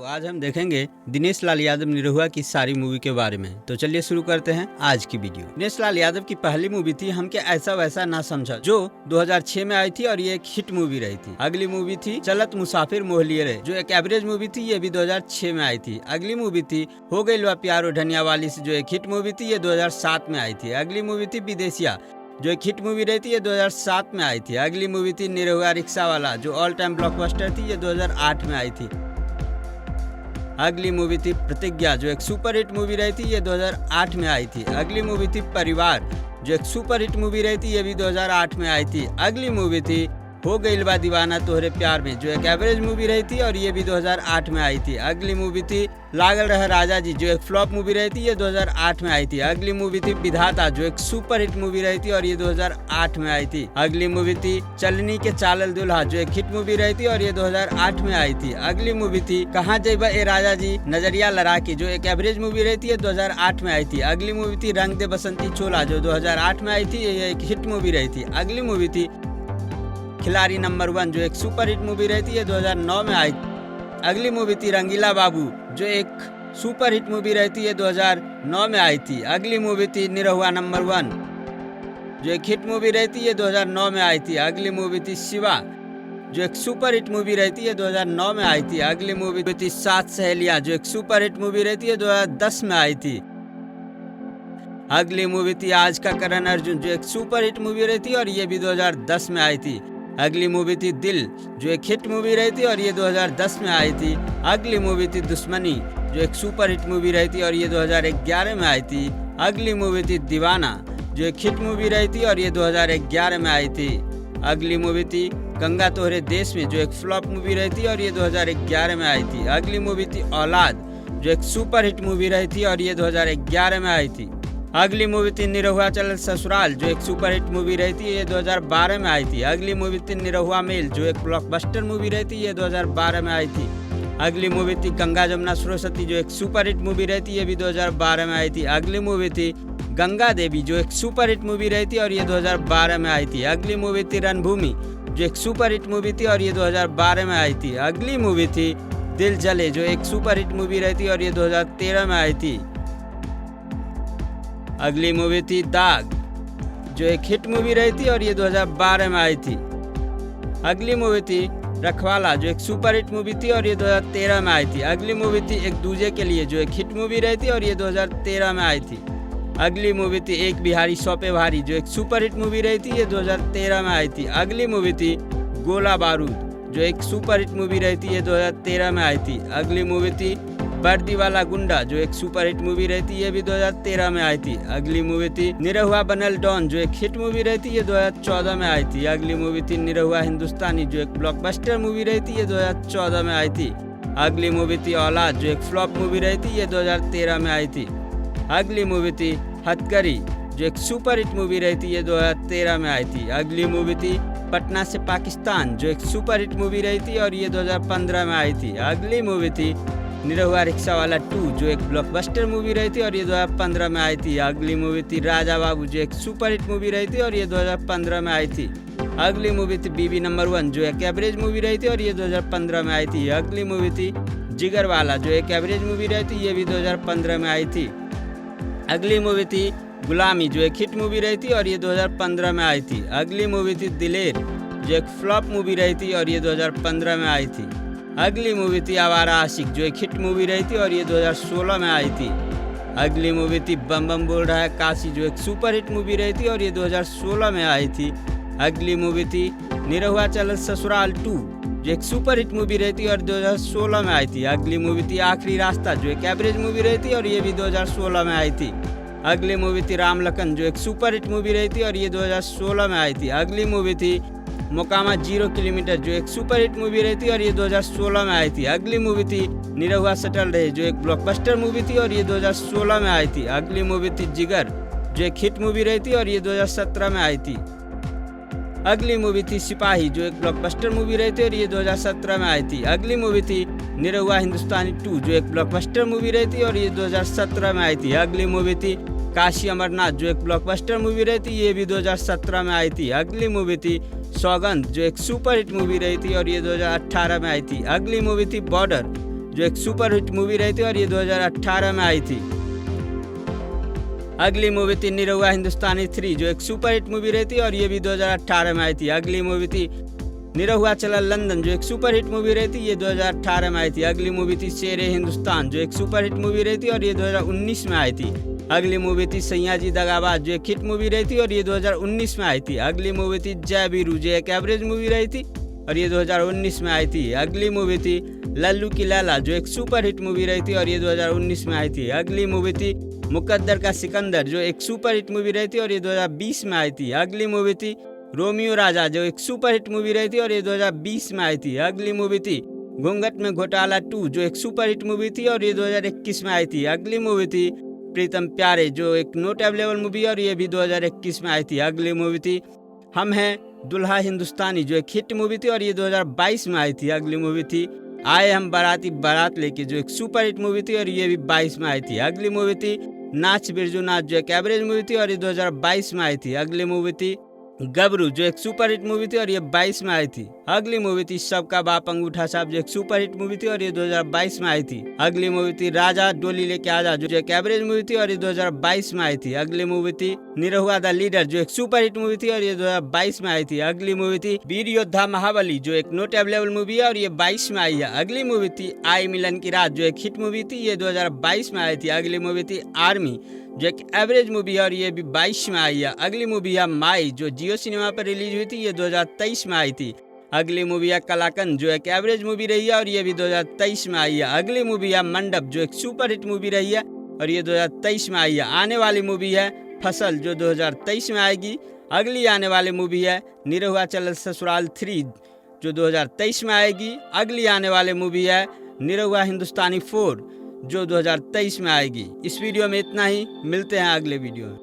तो आज हम देखेंगे दिनेश लाल यादव निरहुआ की सारी मूवी के बारे में। तो चलिए शुरू करते हैं आज की वीडियो। दिनेश लाल यादव की पहली मूवी थी हम क्या ऐसा वैसा ना समझा, जो 2006 में आई थी और ये एक हिट मूवी रही थी। अगली मूवी थी चलत मुसाफिर मोह लिए रे, जो एक एवरेज मूवी थी, ये भी 2006 में आई थी। अगली मूवी थी हो गई लो प्यारो धनिया वाली से, जो एक हिट मूवी थी, ये 2007 में आई थी। अगली मूवी थी विदेशिया, जो एक हिट मूवी रही थी, ये 2007 में आई थी। अगली मूवी थी निरहुआ रिक्शा वाला, जो ऑल टाइम ब्लॉकबस्टर थी, ये 2008 में आई थी। अगली मूवी थी प्रतिज्ञा, जो एक सुपर हिट मूवी रही थी, ये 2008 में आई थी। अगली मूवी थी परिवार, जो एक सुपर हिट मूवी रही थी, ये भी 2008 में आई थी। अगली मूवी थी हो गई बा दीवाना तोहरे प्यार में, जो एक एवरेज मूवी रही थी और ये भी 2008 में आई थी। अगली मूवी थी लागल रह राजा जी, जो एक फ्लॉप मूवी रही थी, ये 2008 में आई थी। अगली मूवी थी विधाता, जो एक सुपर हिट मूवी रही थी और ये 2008 में आई थी। अगली मूवी थी चलनी के चालल दुल्हा, जो एक हिट मूवी रही थी और ये 2008 में आई थी। अगली मूवी थी कहाँ जइबा ए राजा जी नजरिया लड़ा के, जो एक एवरेज मूवी रही थी, ये 2008 में आई थी। अगली मूवी थी रंग दे बसंती चोला, जो 2008 में आई थी, ये एक हिट मूवी रही थी। अगली मूवी थी खिलाड़ी नंबर 1, जो एक सुपर हिट मूवी रही थी, ये 2009 में आई। अगली मूवी थी रंगीला बाबू, जो एक सुपर हिट मूवी रही थी, ये 2009 में आई थी। अगली मूवी थी निरहुआ नंबर 1, जो एक हिट मूवी रही थी, ये 2009 में आई थी। अगली मूवी थी शिवा, जो एक सुपर हिट मूवी रही थी, ये 2009 में आई थी। अगली मूवी थी सात सहेलियां, जो एक सुपर हिट मूवी रही थी, ये 2010 में आई थी। अगली मूवी थी आज का करण अर्जुन, जो एक सुपर हिट मूवी रही थी और ये भी 2010 में आई थी। अगली मूवी थी दिल, जो एक हिट मूवी रही थी और ये 2010 में आई थी। अगली मूवी थी दुश्मनी, जो एक सुपर हिट मूवी रही थी और ये 2011 में आई थी। अगली मूवी थी दीवाना, जो एक हिट मूवी रही थी और ये 2011 में आई थी। अगली मूवी थी गंगा तोहरे देश में, जो एक फ्लॉप मूवी रही थी और ये 2011 में आई थी। अगली मूवी थी औलाद, जो एक सुपर हिट मूवी रही थी और ये 2011 में आई थी। अगली मूवी थी निरहुआ चल ससुराल, जो एक सुपर हिट मूवी रही थी, ये 2012 में आई थी। अगली मूवी थी निरहुआ मेल, जो एक ब्लॉकबस्टर मूवी रही थी, ये 2012 में आई थी। अगली मूवी थी गंगा जमुना सरस्वती, जो एक सुपर हिट मूवी रही थी, ये भी 2012 में आई थी। अगली मूवी थी गंगा देवी, जो एक सुपर हिट मूवी रही थी और ये 2012 में आई थी। अगली मूवी थी रणभूमि, जो एक सुपर हिट मूवी थी और ये 2012 में आई थी। अगली मूवी थी दिल जले, जो एक सुपर हिट मूवी रही थी और ये 2013 में आई थी। अगली मूवी थी दाग, जो एक हिट मूवी रही थी और ये 2012 में आई थी। अगली मूवी थी रखवाला, जो एक सुपर हिट मूवी थी और ये 2013 में आई थी। अगली मूवी थी एक दूजे के लिए, जो एक हिट मूवी रही थी और ये 2013 में आई थी। अगली मूवी थी एक बिहारी सौपे भारी, जो एक सुपर हिट मूवी रही थी, ये 2013 में आई थी। अगली मूवी थी गोला बारूद, जो एक सुपर हिट मूवी रही थी, ये 2013 में आई थी। अगली मूवी थी वर्दी वाला गुंडा, जो एक सुपर हिट मूवी रही थी, ये भी 2013 में आई थी। अगली मूवी थी निरहुआ बनल डॉन, जो एक हिट मूवी रही थी, ये 2014 में आई थी। अगली मूवी थी निरहुआ हिंदुस्तानी, जो एक ब्लॉकबस्टर मूवी रही थी, ये 2014 में आई थी। अगली मूवी थी औलाद, जो एक फ्लॉप मूवी रही थी, ये 2013 में आई थी। अगली मूवी थी हथकड़ी, जो एक सुपर हिट मूवी रही थी, ये 2013 में आई थी। अगली मूवी थी पटना से पाकिस्तान, जो एक सुपर हिट मूवी रही थी और ये 2015 में आई थी। अगली मूवी थी निरहुआ रिक्शा वाला 2, जो एक ब्लॉकबस्टर मूवी रही थी और ये 2015 में आई थी। अगली मूवी थी राजा बाबू, जो एक सुपर हिट मूवी रही थी और ये 2015 में आई थी। अगली मूवी थी बीबी नंबर 1, जो एक एवरेज मूवी रही थी और ये 2015 में आई थी। अगली मूवी थी जिगर वाला, जो एक एवरेज मूवी रही थी, ये भी 2015 में आई थी। अगली मूवी थी गुलामी, जो एक हिट मूवी रही थी और ये 2015 में आई थी। अगली मूवी थी दिलेर, जो एक फ्लॉप मूवी रही थी और ये 2015 में आई थी। अगली मूवी थी आवारा आशिक, जो एक हिट मूवी रही थी और ये 2016 में आई थी। अगली मूवी थी बम बम बोल रहा है काशी, जो एक सुपर हिट मूवी रही थी और ये 2016 में आई थी। अगली मूवी थी निरहुआ चल ससुराल 2, जो एक सुपर हिट मूवी रही थी और 2016 में आई थी। अगली मूवी थी आखिरी रास्ता, जो एक एवरेज मूवी रही थी और ये भी 2016 में आई थी। अगली मूवी थी राम लखन, जो एक सुपर हिट मूवी रही थी और ये 2016 में आई थी। अगली मूवी थी मोकामा 0 किलोमीटर, जो एक सुपर हिट मूवी रही थी और ये 2016 में आई थी। अगली मूवी थी निरहुआ सटल रहे, जो एक ब्लॉकबस्टर मूवी थी और ये 2016 में आई थी। अगली मूवी थी जिगर, जो एक हिट मूवी रही थी और ये 2017 में आई थी। अगली मूवी थी सिपाही, जो एक ब्लॉकबस्टर मूवी रही थी और ये 2017 में आई थी। अगली मूवी थी निरहुआ हिंदुस्तानी 2, जो एक ब्लॉकबस्टर मूवी रही थी और ये 2017 में आई थी। अगली मूवी थी काशी अमरनाथ, जो एक ब्लॉकबस्टर मूवी रही थी, ये भी 2017 में आई थी। अगली मूवी थी सौगंध, जो एक सुपर हिट मूवी रही थी और ये 2018 में आई थी। अगली मूवी थी बॉर्डर, जो एक सुपर हिट मूवी रही थी और ये 2018 में आई थी। अगली मूवी थी निरहुआ हिंदुस्तानी 3, जो एक सुपर हिट मूवी रही थी और ये भी 2018 में आई थी। अगली मूवी थी निरहुआ चला लंदन, जो एक सुपर हिट मूवी रही थी, ये 2018 में आई थी। अगली मूवी थी शेरे हिंदुस्तान, जो एक सुपर हिट मूवी रही थी और ये 2019 में आई थी। अगली मूवी थी सैया जी दगाबाज, जो एक हिट मूवी रही थी और ये 2019 में आई थी। अगली मूवी थी जय वीरू, जो एक एवरेज मूवी रही थी और ये 2019 में आई थी। अगली मूवी थी लल्लू की लैला, जो एक सुपर हिट मूवी रही थी और ये 2019 में आई थी। अगली मूवी थी मुकद्दर का सिकंदर, जो एक सुपर हिट मूवी रही थी और ये 2020 में आई थी। अगली मूवी थी रोमियो राजा, जो एक सुपर हिट मूवी रही थी और ये 2020 में आई थी। अगली मूवी थी घूंघट में घोटाला 2, जो एक सुपर हिट मूवी थी और ये 2021 में आई थी। अगली मूवी थी प्रीतम प्यारे, जो एक नोट अवेलेबल मूवी और ये भी 2021 में आई थी। अगली मूवी थी हम हैं दुल्हा हिंदुस्तानी, जो एक हिट मूवी थी और ये 2022 में आई थी। अगली मूवी थी आए हम बाराती बारात लेके, जो एक सुपर हिट मूवी थी और ये भी 22 में आई थी। अगली मूवी थी नाच बिरजू नाच, जो एक एवरेज मूवी थी और ये 2022 में आई थी। अगली मूवी थी गबरू, जो एक सुपर हिट मूवी थी और ये 22 में आई थी। अगली मूवी थी सबका बाप अंगूठा साहब, जो एक सुपर हिट मूवी थी और ये 2022 में आई थी। अगली मूवी थी राजा डोली लेके आजा, जो एक एवरेज मूवी थी और ये 2022 में आई थी। अगली मूवी थी निरहुआ द लीडर, जो एक सुपर हिट मूवी थी और ये 2022 में आई थी। अगली मूवी थी वीर योद्धा महाबली, जो एक नोट अवेलेबल मूवी है और ये 22 में आई है। अगली मूवी थी आई मिलन की रात, जो एक हिट मूवी थी, ये 2022 में आई थी। अगली मूवी थी आर्मी, जो एक एवरेज मूवी है और ये भी 22 में आई है। अगली मूवी है माई, जो जियो सिनेमा पर रिलीज हुई थी, ये 2023 में आई थी। अगली मूवी है कलाकंद, जो एक एवरेज मूवी रही है और ये भी 2023 में आई है। अगली मूवी है मंडप, जो एक सुपर हिट मूवी रही है और ये 2023 में आई है। आने वाली मूवी है फसल, जो 2023 में आएगी। अगली आने वाली मूवी है निरहुआ चलल ससुराल 3, जो 2023 में आएगी। अगली आने वाली मूवी है निरहुआ हिंदुस्तानी 4, जो 2023 में आएगी। इस वीडियो में इतना ही, मिलते हैं अगले वीडियो में।